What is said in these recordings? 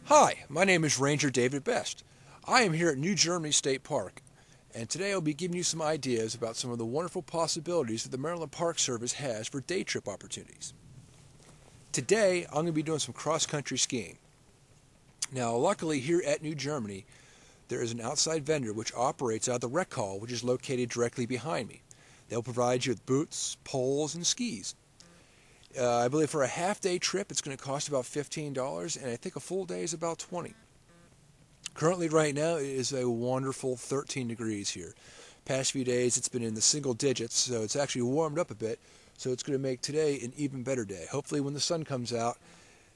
Hi, my name is Ranger David Best. I am here at New Germany State Park, and today I'll be giving you some ideas about some of the wonderful possibilities that the Maryland Park Service has for day trip opportunities. Today, I'm going to be doing some cross-country skiing. Now, luckily here at New Germany, there is an outside vendor which operates out of the rec hall, which is located directly behind me. They'll provide you with boots, poles, and skis. I believe for a half-day trip, it's going to cost about $15, and I think a full day is about $20. Currently, right now, it is a wonderful 13 degrees here. Past few days, it's been in the single digits, so it's actually warmed up a bit, so it's going to make today an even better day. Hopefully, when the sun comes out,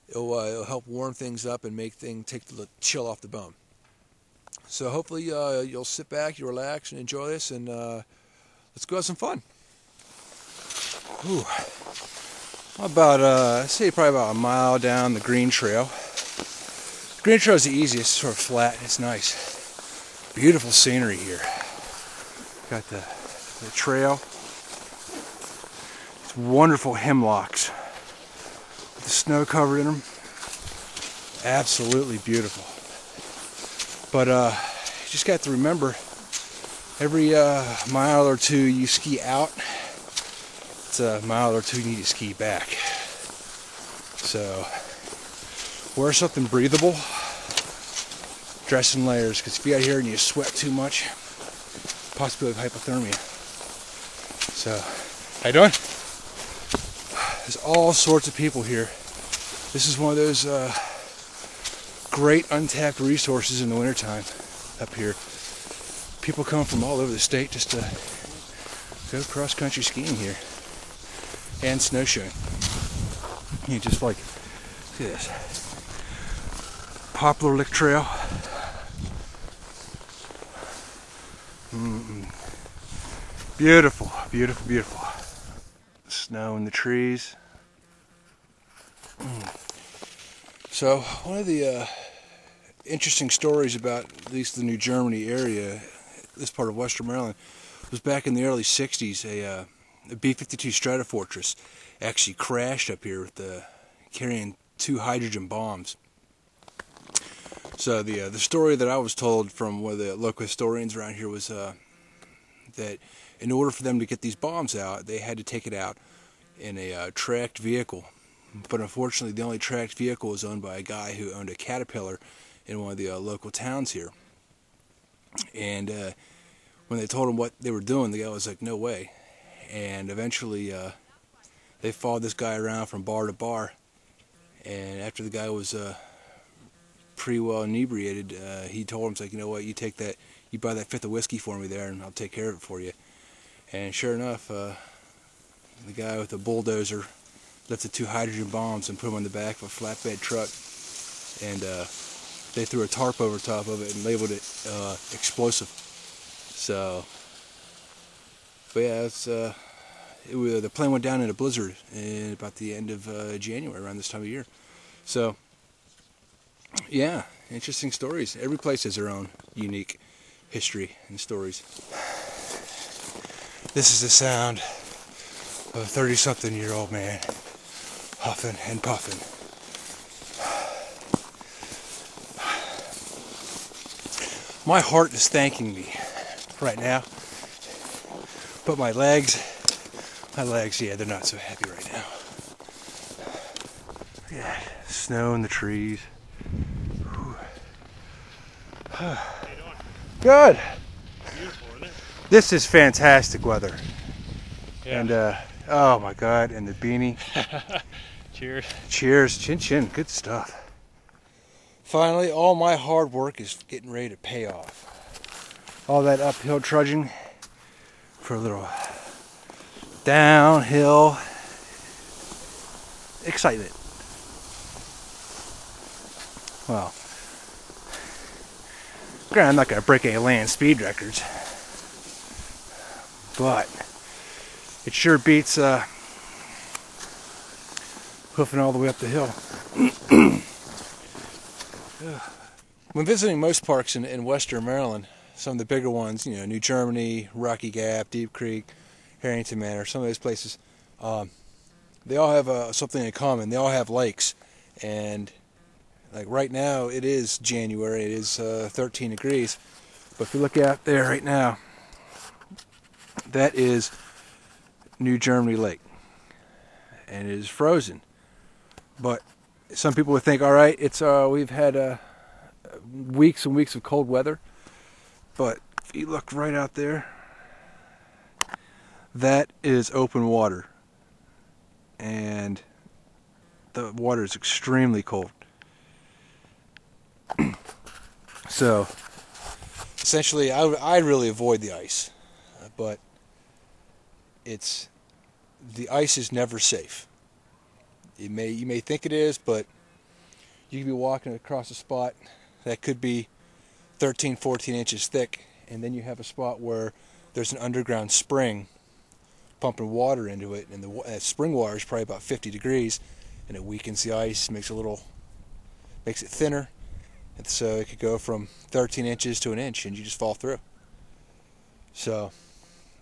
it'll help warm things up and make things take the chill off the bone. So hopefully, you'll sit back, you relax, and enjoy this, and let's go have some fun. Whew. About, I'd say probably about a mile down the Green Trail. The Green Trail is the easiest, sort of flat, it's nice. Beautiful scenery here. Got the trail. It's wonderful hemlocks with the snow covered in them. Absolutely beautiful. But you just got to remember, every mile or two you ski out, it's a mile or two you need to ski back. So wear something breathable, dress in layers, because if you get out here and you sweat too much, possibility of hypothermia. So, how you doing? There's all sorts of people here. This is one of those great untapped resources in the wintertime up here. People come from all over the state just to go cross-country skiing here. And snowshoeing. You just like, look at this. Poplar Lick Trail. Beautiful, beautiful, beautiful. Snow in the trees. So, one of the interesting stories about at least the New Germany area, this part of Western Maryland, was back in the early 60s, a B-52 Stratofortress actually crashed up here with carrying 2 hydrogen bombs. So the story that I was told from one of the local historians around here was that in order for them to get these bombs out, they had to take it out in a tracked vehicle. But unfortunately, the only tracked vehicle was owned by a guy who owned a Caterpillar in one of the local towns here. And when they told him what they were doing, the guy was like, "No way." And eventually they followed this guy around from bar to bar, and after the guy was pretty well inebriated, he told him, like, "You know what, you take that, you buy that fifth of whiskey for me there, and I'll take care of it for you." And sure enough, the guy with the bulldozer lifted 2 hydrogen bombs and put them on the back of a flatbed truck, and they threw a tarp over top of it and labeled it explosive. So, but yeah, the plane went down in a blizzard in about the end of January, around this time of year. So, yeah, interesting stories. Every place has their own unique history and stories. This is the sound of a 30-something-year-old man huffing and puffing. My heart is thanking me right now, but my legs, yeah, they're not so happy right now. Yeah, snow in the trees. How you doing? Good. Beautiful, isn't it? This is fantastic weather. Yeah. And oh my God, and the beanie. Cheers. Cheers, chin chin, good stuff. Finally, all my hard work is getting ready to pay off. All that uphill trudging for a little downhill excitement. Well, granted, I'm not going to break any land speed records, but it sure beats hoofing all the way up the hill. When visiting most parks in Western Maryland, some of the bigger ones, you know, New Germany, Rocky Gap, Deep Creek, Harrington Manor, some of those places, they all have something in common. They all have lakes, and Like right now, it is January. It is 13 degrees. But if you look out there right now, that is New Germany Lake, and it is frozen. But some people would think, all right, it's we've had weeks and weeks of cold weather. But if you look right out there, that is open water, and the water is extremely cold. So essentially, I really avoid the ice, but the ice is never safe. You may think it is, but you could be walking across a spot that could be 13, 14 inches thick, and then you have a spot where there's an underground spring pumping water into it, and the spring water is probably about 50 degrees, and it weakens the ice, makes it thinner, and so it could go from 13 inches to an inch, and you just fall through. So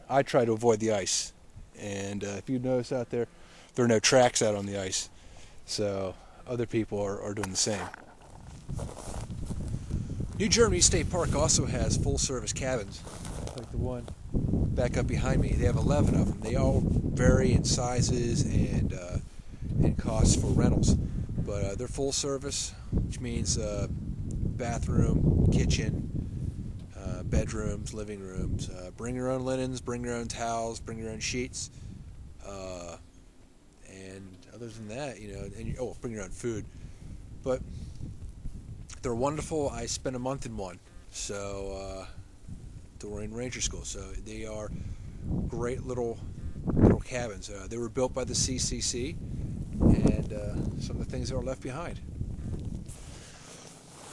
I try to avoid the ice, and if you notice out there, there are no tracks out on the ice, so other people are doing the same. New Germany State Park also has full-service cabins, like the one back up behind me. They have 11 of them. They all vary in sizes and costs for rentals, but they're full service, which means bathroom, kitchen, bedrooms, living rooms. Bring your own linens, bring your own towels, bring your own sheets, and other than that, bring your own food. But they're wonderful. I spent a month in one, so during Ranger School. So they are great little cabins. They were built by the CCC, and some of the things that were left behind.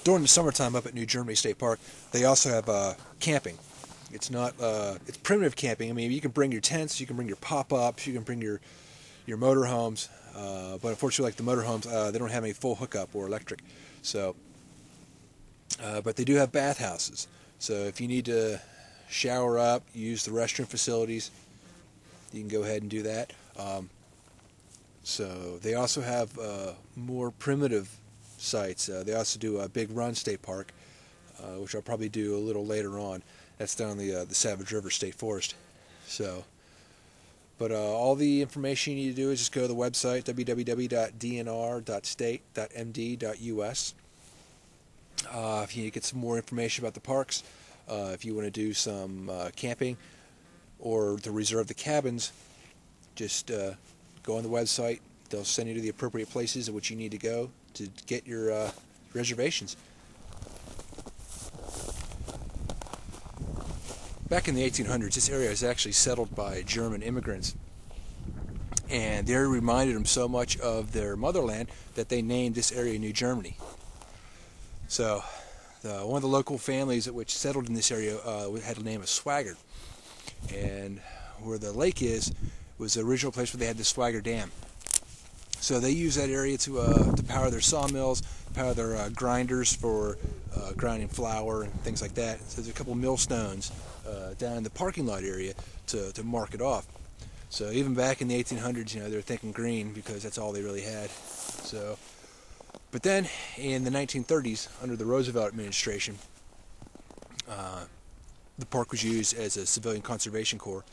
During the summertime up at New Germany State Park, they also have camping. It's primitive camping. I mean, you can bring your tents, you can bring your pop-ups, you can bring your motorhomes, but unfortunately, like the motorhomes, they don't have any full hookup or electric. So, but they do have bathhouses. So if you need to shower up, use the restroom facilities, you can go ahead and do that. So they also have more primitive sites. They also do a Big Run State Park, which I'll probably do a little later on. That's down the Savage River State Forest. So, but all the information you need to do is just go to the website www.dnr.state.md.us. If you need to get some more information about the parks, if you want to do some camping or to reserve the cabins, just go on the website. They'll send you to the appropriate places at which you need to go to get your reservations. Back in the 1800s, this area was actually settled by German immigrants, and they reminded them so much of their motherland that they named this area New Germany. So one of the local families which settled in this area had the name of Swagger, and where the lake was the original place where they had the Swagger Dam. So they use that area to power their sawmills, power their grinders for grinding flour and things like that. So there's a couple millstones down in the parking lot area to mark it off. So even back in the 1800s, they were thinking green because that's all they really had. So, but then in the 1930s, under the Roosevelt administration, the park was used as a civilian conservation corps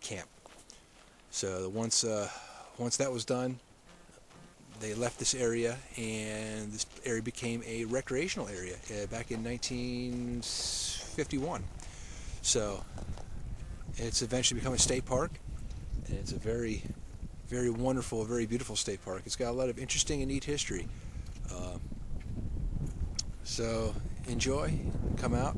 camp. So once that was done, they left this area, and this area became a recreational area back in 1951. So it's eventually become a state park, and it's a very, very wonderful, very beautiful state park. It's got a lot of interesting and neat history. So enjoy, come out.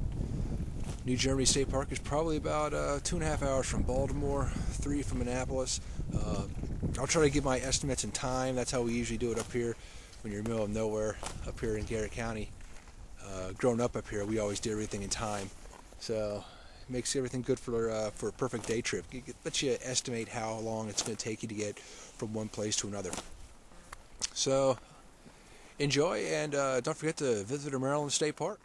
New Germany State Park is probably about 2.5 hours from Baltimore, 3 from Annapolis. I'll try to give my estimates in time. That's how we usually do it up here when you're in the middle of nowhere up here in Garrett County. Growing up here, we always did everything in time. So it makes everything good for a perfect day trip. It lets you estimate how long it's going to take you to get from one place to another. So enjoy, and don't forget to visit a Maryland State Park.